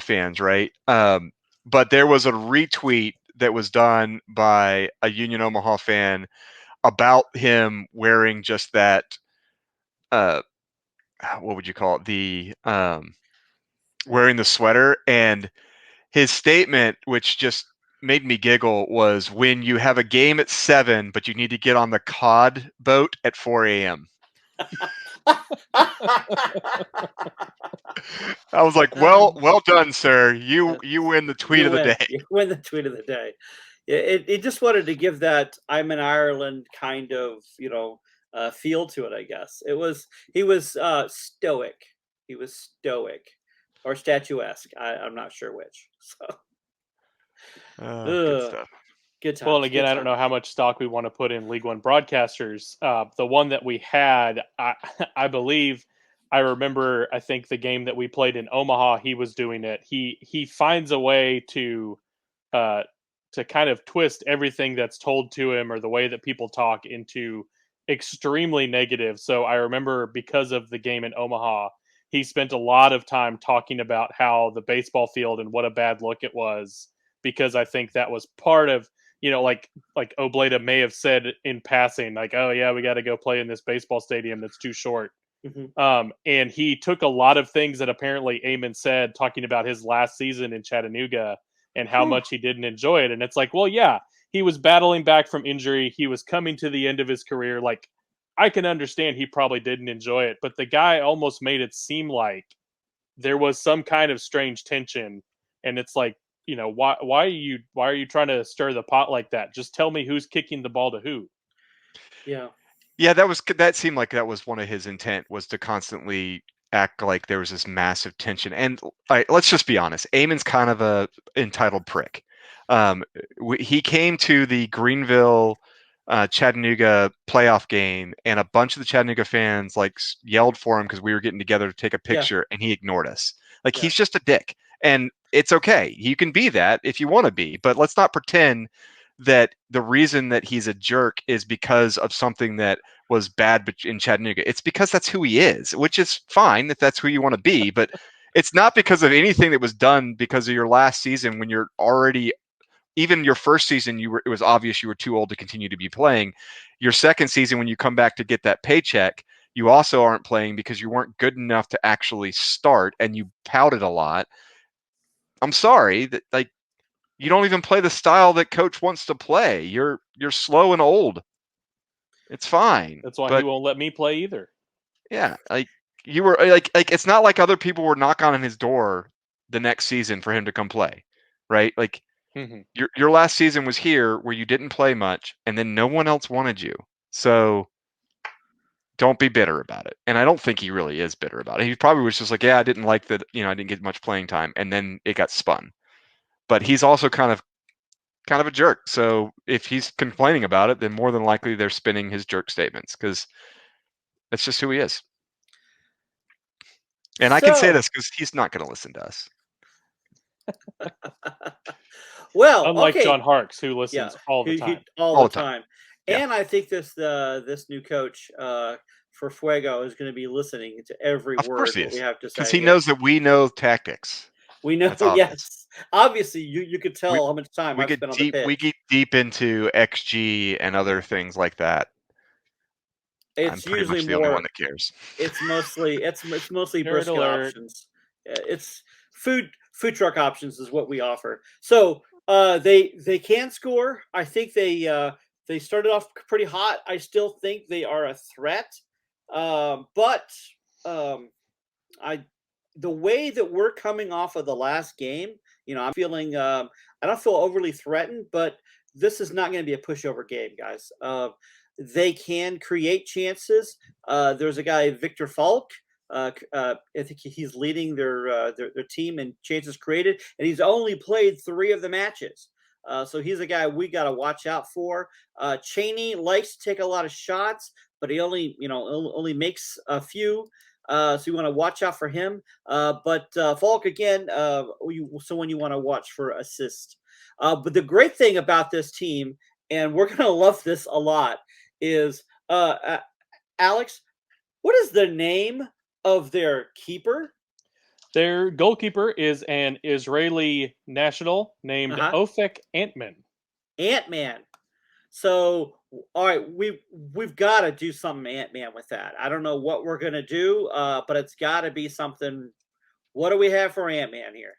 fans, right? But there was a retweet that was done by a Union Omaha fan about him wearing just that. What would you call it? Wearing the sweater, and his statement, which just made me giggle, was when you have a game at 7, but you need to get on the cod boat at 4 a.m. I was like, well done, sir. You win the tweet of the day. You win the tweet of the day. It just wanted to give that I'm in Ireland kind of, feel to it, I guess. He was stoic. He was stoic or statuesque. I'm not sure which. So good stuff. Good times. Well, and again, I don't know how much stock we want to put in League One broadcasters. The one that we had, I believe, I remember, I think the game that we played in Omaha, he was doing it. He finds a way to kind of twist everything that's told to him or the way that people talk into extremely negative. So I remember because of the game in Omaha, he spent a lot of time talking about how the baseball field and what a bad look it was. because I think that was part of, like Obleda may have said in passing, like, oh yeah, we got to go play in this baseball stadium that's too short. And he took a lot of things that apparently Eamon said, talking about his last season in Chattanooga and how much he didn't enjoy it. And it's like, well, yeah, he was battling back from injury. He was coming to the end of his career. Like, I can understand he probably didn't enjoy it, but the guy almost made it seem like there was some kind of strange tension. And it's like, why are you trying to stir the pot like that? Just tell me who's kicking the ball to who. Yeah. Yeah, that seemed like that was one of his intent, was to constantly act like there was this massive tension. And let's just be honest, Eamon's kind of a entitled prick. He came to the Greenville Chattanooga playoff game, and a bunch of the Chattanooga fans yelled for him because we were getting together to take a picture, and he ignored us. He's just a dick, and it's okay. You can be that if you want to be, but let's not pretend that the reason that he's a jerk is because of something that was bad in Chattanooga. It's because that's who he is, which is fine if that's who you want to be, but it's not because of anything that was done because of your last season, when you're already, even your first season, it was obvious you were too old to continue to be playing. Your second season, when you come back to get that paycheck, you also aren't playing because you weren't good enough to actually start, and you pouted a lot. I'm sorry that you don't even play the style that coach wants to play. You're slow and old. It's fine. That's why he won't let me play either. Yeah, you were like it's not like other people were knocking on his door the next season for him to come play, right? Like your last season was here where you didn't play much, and then no one else wanted you. So don't be bitter about it. And I don't think he really is bitter about it. He probably was just like, yeah, I didn't like that, I didn't get much playing time, and then it got spun. But he's also kind of a jerk. So if he's complaining about it, then more than likely they're spinning his jerk statements, because that's just who he is. And I can say this because he's not going to listen to us. Well, unlike okay. John Harkes, who listens all the time. All the time. Yeah. And I think this new coach for Fuego is going to be listening to every word that we have to say, because he knows that we know tactics. We know, yes. Obviously, you could tell how much time I've spent on the pitch. We get deep into XG and other things like that. It's I'm pretty much the only one that cares. It's mostly brisket options. It's food truck options is what we offer. So they can score. I think they started off pretty hot. I still think they are a threat. But the way that we're coming off of the last game, I'm feeling I don't feel overly threatened, but this is not going to be a pushover game, guys. They can create chances. There's a guy, Victor Falk. I think he's leading their team in chances created, and he's only played 3 of the matches. So he's a guy we got to watch out for. Cheney likes to take a lot of shots, but he only makes a few. So you want to watch out for him. But Falk, again, someone you want to watch for assist. But the great thing about this team, and we're going to love this a lot, is Alex, what is the name of their keeper? Their goalkeeper is an Israeli national named Ofek Antman. Ant-Man. So, all right, we've got to do something Ant-Man with that. I don't know what we're gonna do, but it's got to be something. What do we have for Ant-Man here?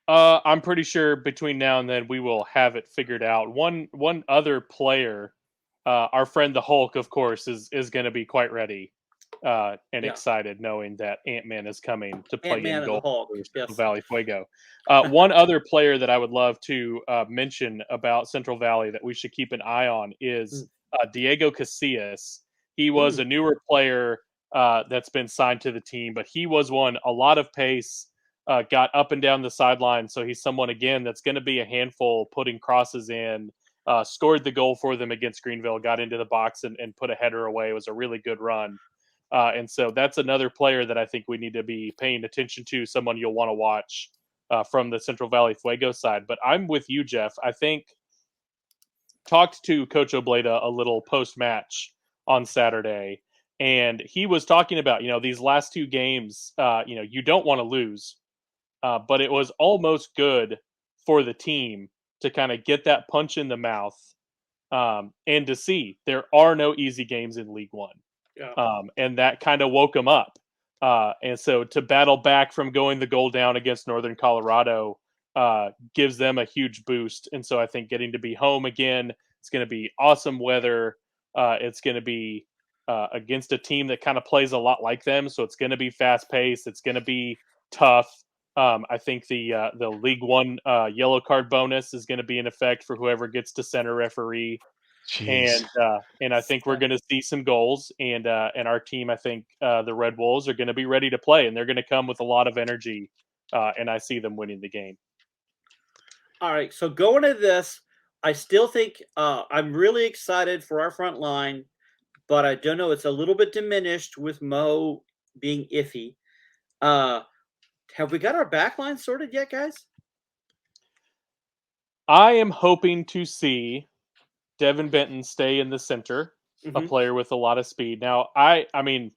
I'm pretty sure between now and then we will have it figured out. One other player, our friend the Hulk, of course, is going to be quite ready and excited, knowing that Ant-Man is coming to play in goal for Valley Fuego. One other player that I would love to mention about Central Valley that we should keep an eye on is Diego Casillas. He was a newer player that's been signed to the team, but he was a lot of pace, got up and down the sideline. So he's someone, again, that's going to be a handful, putting crosses in, scored the goal for them against Greenville, got into the box and put a header away. It was a really good run. And so that's another player that I think we need to be paying attention to, someone you'll want to watch from the Central Valley Fuego side. But I'm with you, Jeff. I think talked to Coach Obleda a little post-match on Saturday, and he was talking about, these last 2 games, you don't want to lose. but it was almost good for the team to kind of get that punch in the mouth, and to see there are no easy games in League One. Yeah. And that kind of woke them up. And so to battle back from going the goal down against Northern Colorado gives them a huge boost. And so I think getting to be home again, it's going to be awesome weather. It's going to be against a team that kind of plays a lot like them. So it's going to be fast paced. It's going to be tough. I think the League One yellow card bonus is going to be in effect for whoever gets to center referee. Jeez. And I think we're going to see some goals, and our team, I think the Red Wolves are going to be ready to play, and they're going to come with a lot of energy, and I see them winning the game. All right, so going to this, I still think I'm really excited for our front line, but I don't know, it's a little bit diminished with Mo being iffy. Have we got our back line sorted yet, guys? I am hoping to see Devin Benton stay in the center, a Mhm. player with a lot of speed. Now, I mean,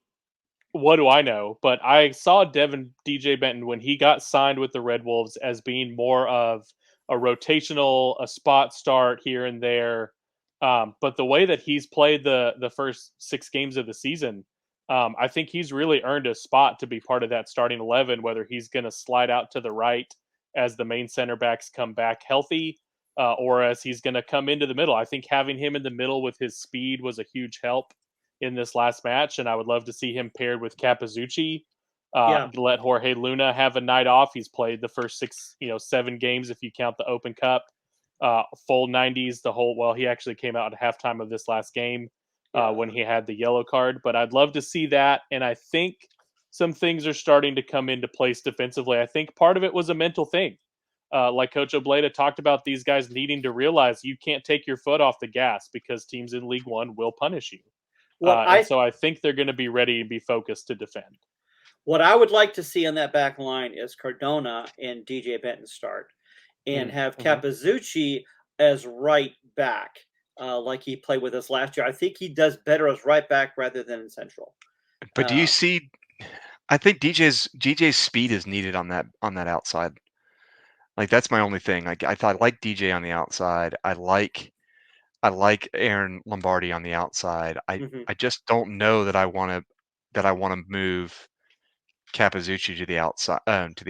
what do I know? But I saw DJ Benton when he got signed with the Red Wolves as being more of a rotational, a spot start here and there. But the way that he's played the first 6 games of the season, I think he's really earned a spot to be part of that starting 11. Whether he's going to slide out to the right as the main center backs come back healthy, or as he's going to come into the middle. I think having him in the middle with his speed was a huge help in this last match, and I would love to see him paired with Capizzucci. Yeah. Let Jorge Luna have a night off. He's played the first 7 games if you count the Open Cup. Full 90s, the whole. Well, he actually came out at halftime of this last game when he had the yellow card. But I'd love to see that, and I think some things are starting to come into place defensively. I think part of it was a mental thing. Like Coach Obleda talked about, these guys needing to realize you can't take your foot off the gas because teams in League One will punish you. So I think they're going to be ready to be focused to defend. What I would like to see on that back line is Cardona and DJ Benton start, and have Capizzucci as right back, like he played with us last year. I think he does better as right back rather than in central. But do you see? I think DJ's speed is needed on that outside. Like that's my only thing. Like I like DJ on the outside. I like Aaron Lombardi on the outside. I just don't know that I want to move Capizzucci to the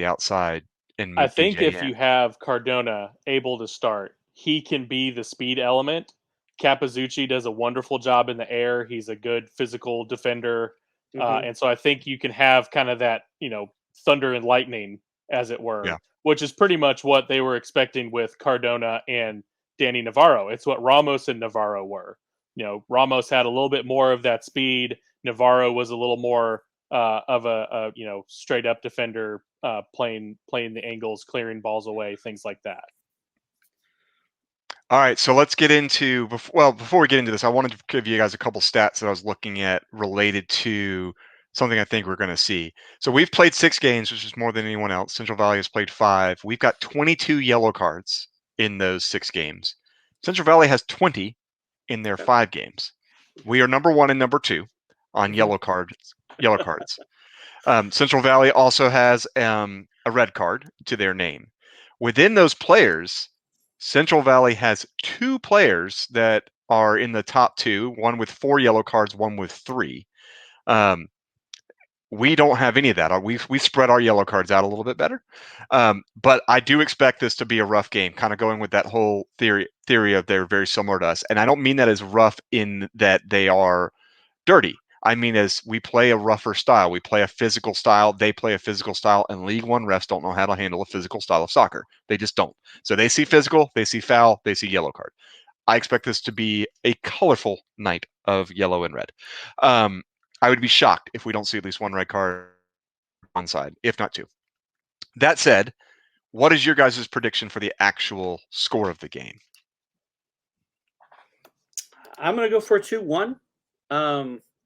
outside and move I think DJ if in. you have Cardona able to start, he can be the speed element. Capizzucci does a wonderful job in the air. He's a good physical defender. And so I think you can have kind of that, thunder and lightning, as it were, Yeah. which is pretty much what they were expecting with Cardona and Danny Navarro. It's what Ramos and Navarro were. Ramos had a little bit more of that speed. Navarro was a little more of a straight up defender, playing the angles, clearing balls away, things like that. All right, so let's get into before we get into this, I wanted to give you guys a couple stats that I was looking at related to something I think we're going to see. So we've played 6 games, which is more than anyone else. Central Valley has played 5. We've got 22 yellow cards in those 6 games. Central Valley has 20 in their 5 games. We are number 1 and number 2 on yellow cards. Central Valley also has a red card to their name. Within those players, Central Valley has 2 players that are in the top 2, one with 4 yellow cards, one with 3. We don't have any of that. We've spread our yellow cards out a little bit better. But I do expect this to be a rough game, kind of going with that whole theory of they're very similar to us. And I don't mean that as rough in that they are dirty. I mean, as we play a rougher style, we play a physical style, they play a physical style, and League One refs don't know how to handle a physical style of soccer. They just don't. So they see physical, they see foul, they see yellow card. I expect this to be a colorful night of yellow and red. I would be shocked if we don't see at least 1 red card on one side, if not 2. That said, what is your guys' prediction for the actual score of the game? I'm going to go for a 2-1.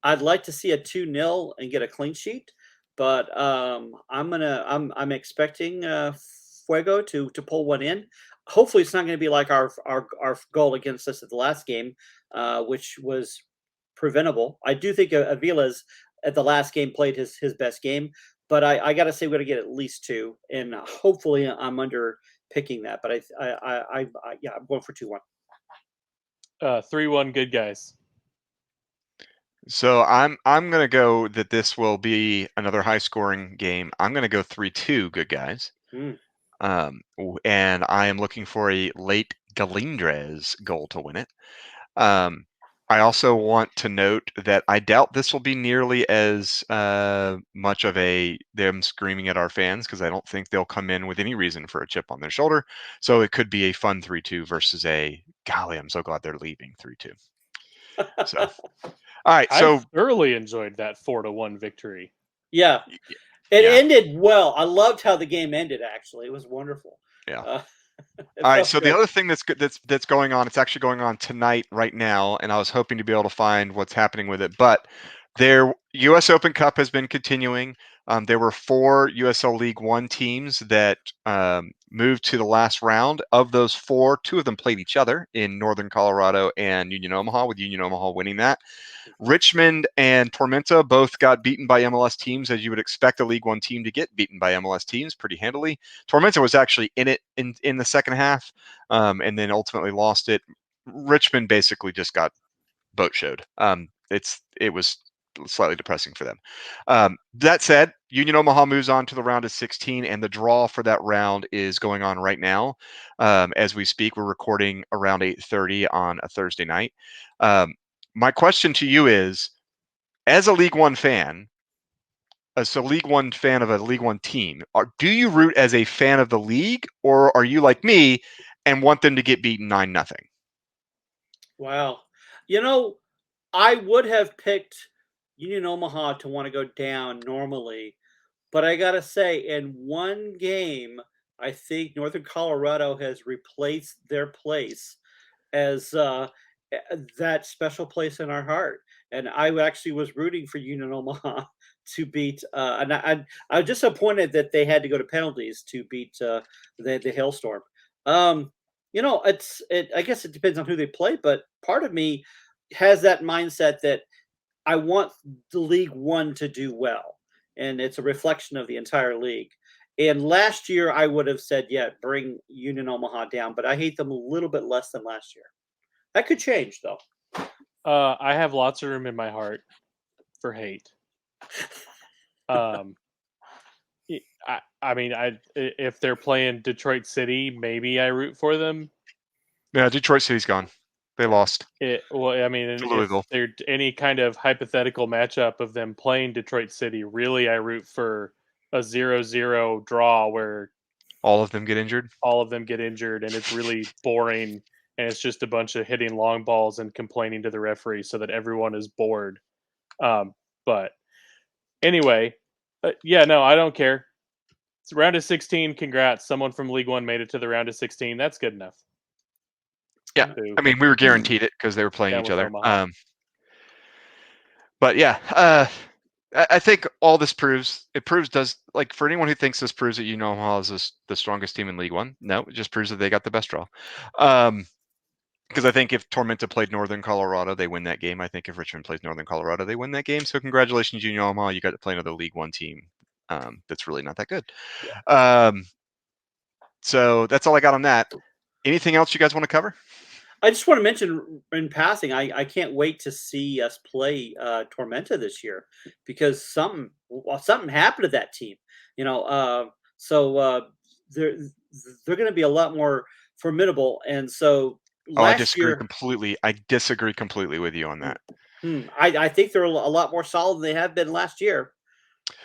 I'd like to see a 2-0 and get a clean sheet, but I'm expecting Fuego to pull one in. Hopefully, it's not going to be like our goal against us at the last game, which was preventable. I do think Avila's at the last game played his best game, but I got to say we're going to get at least 2, and hopefully I'm under picking that. But yeah, I'm going for 2-1. 3-1 good guys. So I'm going to go that this will be another high scoring game. I'm going to go 3-2 good guys. And I am looking for a late Galindrez goal to win it. I also want to note that I doubt this will be nearly as much of them screaming at our fans, because I don't think they'll come in with any reason for a chip on their shoulder. So it could be a fun 3-2 versus a, golly, I'm so glad they're leaving 3-2. So, all right. So I thoroughly enjoyed that 4-1 victory. Yeah. It ended well. I loved how the game ended, actually. It was wonderful. Yeah. All right. So the other thing that's going on, it's actually going on tonight, right now, and I was hoping to be able to find what's happening with it. But their U.S. Open Cup has been continuing. There were 4 USL League One teams that moved to the last round. Of those 4, 2 of them played each other in Northern Colorado and Union Omaha, with Union Omaha winning that. Richmond and Tormenta both got beaten by MLS teams, as you would expect a League One team to get beaten by MLS teams pretty handily. Tormenta was actually in it in the second half, and then ultimately lost it. Richmond basically just got boat showed. It was slightly depressing for them. That said, Union Omaha moves on to the round of 16, and the draw for that round is going on right now. As we speak, we're recording around 8:30 on a Thursday night. My question to you is, as a League One fan, of a League One team, do you root as a fan of the league, or are you like me and want them to get beaten 9-0? Wow. I would have picked Union Omaha to want to go down normally, but I got to say, in one game, I think Northern Colorado has replaced their place as that special place in our heart. And I actually was rooting for Union Omaha to beat, and I was disappointed that they had to go to penalties to beat the Hailstorm. I guess it depends on who they play, but part of me has that mindset that I want the League One to do well, and it's a reflection of the entire league. And last year, I would have said, yeah, bring Union Omaha down, but I hate them a little bit less than last year. That could change, though. I have lots of room in my heart for hate. If they're playing Detroit City, maybe I root for them. Yeah, Detroit City's gone. They lost. If there's any kind of hypothetical matchup of them playing Detroit City, really I root for a 0-0 draw where all of them get injured. And it's really boring, and it's just a bunch of hitting long balls and complaining to the referee so that everyone is bored. But anyway, I don't care. It's round of 16. Congrats. Someone from League One made it to the round of 16. That's good enough. Yeah. I mean, we were guaranteed it because they were playing each other. But yeah, I think all this proves for anyone who thinks this proves that Union Omaha is the strongest team in League One. No, it just proves that they got the best draw. Because I think if Tormenta played Northern Colorado, they win that game. I think if Richmond plays Northern Colorado, they win that game. So congratulations, Union Omaha. You got to play another League One team that's really not that good. Yeah. So that's all I got on that. Anything else you guys want to cover? I just want to mention in passing, I can't wait to see us play Tormenta this year, because something happened to that team. So they're going to be a lot more formidable. And so I disagree completely. I disagree completely with you on that. I think they're a lot more solid than they have been last year.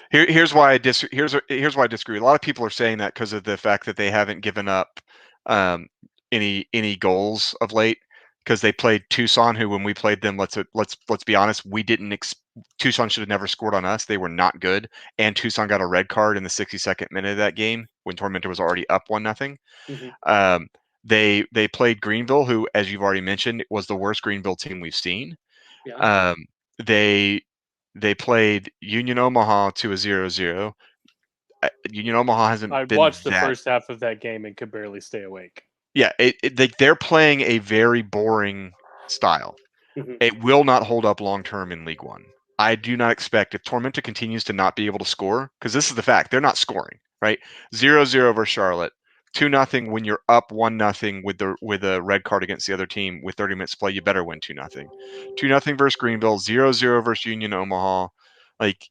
Here's why I disagree. Here's why I disagree. A lot of people are saying that because of the fact that they haven't given up any goals of late, because they played Tucson, who when we played them, let's be honest, we didn't. Tucson should have never scored on us. They were not good, and Tucson got a red card in the 62nd minute of that game when Tormenta was already up 1-0. Mm-hmm. They played Greenville, who, as you've already mentioned, was the worst Greenville team we've seen. Yeah. They played Union Omaha to a 0-0. Union Omaha hasn't. I watched the first half of that game and could barely stay awake. Yeah, they're playing a very boring style. Mm-hmm. It will not hold up long term in League One. I do not expect, if Tormenta continues to not be able to score, because this is the fact, they're not scoring, right? 0-0 versus Charlotte, 2-0 when you're up 1-0 with a red card against the other team with 30 minutes to play, you better win 2-0. 2-0 versus Greenville, 0-0 versus Union Omaha. Like,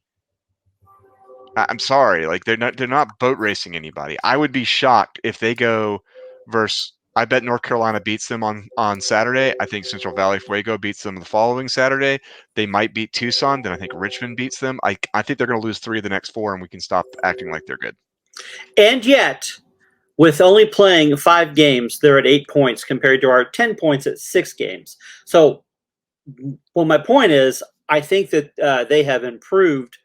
I'm sorry, like they're not boat racing anybody. I would be shocked if they go versus. I bet North Carolina beats them on Saturday. I think Central Valley Fuego beats them the following Saturday. They might beat Tucson. Then I think Richmond beats them. I think they're going to lose 3 of the next 4, and we can stop acting like they're good. And yet, with only playing 5 games, they're at 8 points compared to our 10 points at 6 games. So, well, my point is, I think that they have improved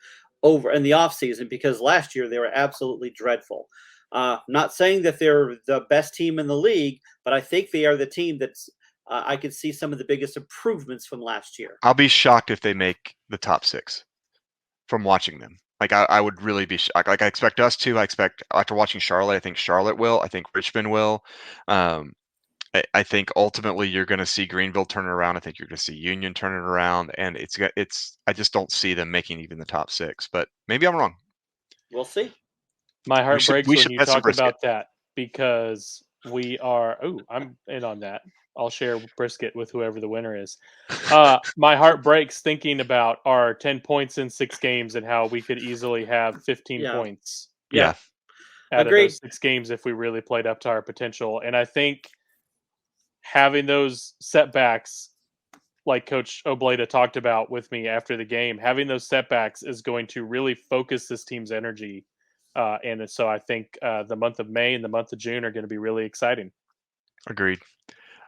over in the offseason because last year they were absolutely dreadful. Not saying that they're the best team in the league, but I think they are the team that's I could see some of the biggest improvements from last year. I'll be shocked if they make the top 6 from watching them. Like I would really be shocked. Like I expect us to. I expect after watching Charlotte, I think Charlotte will. I think Richmond will. I think ultimately you're going to see Greenville turn it around. I think you're going to see Union turn it around, and it's. I just don't see them making even the top 6. But maybe I'm wrong. We'll see. My heart breaks when you bet some talk brisket. about that because we are. Oh, I'm in on that. I'll share brisket with whoever the winner is. My heart breaks thinking about our 10 points in 6 games and how we could easily have 15 Yeah. points Yeah. out Agreed. of those 6 games if we really played up to our potential. And I think having those setbacks, like Coach Obleda talked about with me after the game, having those setbacks is going to really focus this team's energy. And so I think the month of May and the month of June are going to be really exciting. Agreed.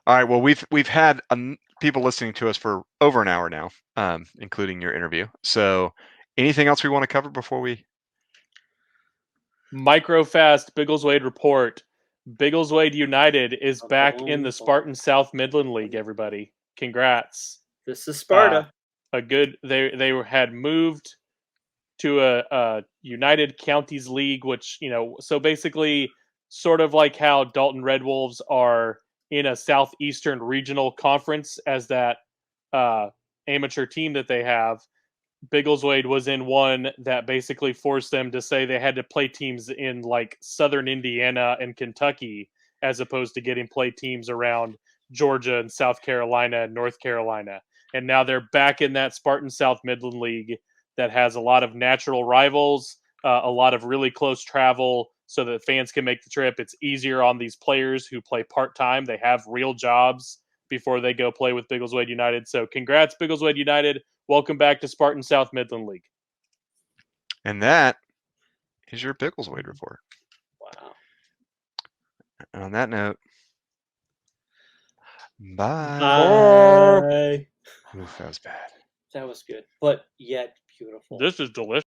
All right. Well, we've had people listening to us for over an hour now, including your interview. So, anything else we want to cover before we? Microfast Biggleswade report. Biggleswade United is back in the Spartan South Midland League. Everybody, congrats! This is Sparta. They had moved to a United Counties League, which so basically sort of like how Dalton Red Wolves are in a Southeastern Regional Conference as that amateur team that they have. Biggleswade was in one that basically forced them to say they had to play teams in like Southern Indiana and Kentucky as opposed to getting play teams around Georgia and South Carolina and North Carolina. And now they're back in that Spartan South Midland League that has a lot of natural rivals, a lot of really close travel so that fans can make the trip. It's easier on these players who play part-time. They have real jobs before they go play with Biggleswade United. So congrats, Biggleswade United. Welcome back to Spartan South Midland League. And that is your Biggleswade report. Wow. And on that note, bye. Bye. Oof, that was bad. That was good, but yet beautiful. This is delicious.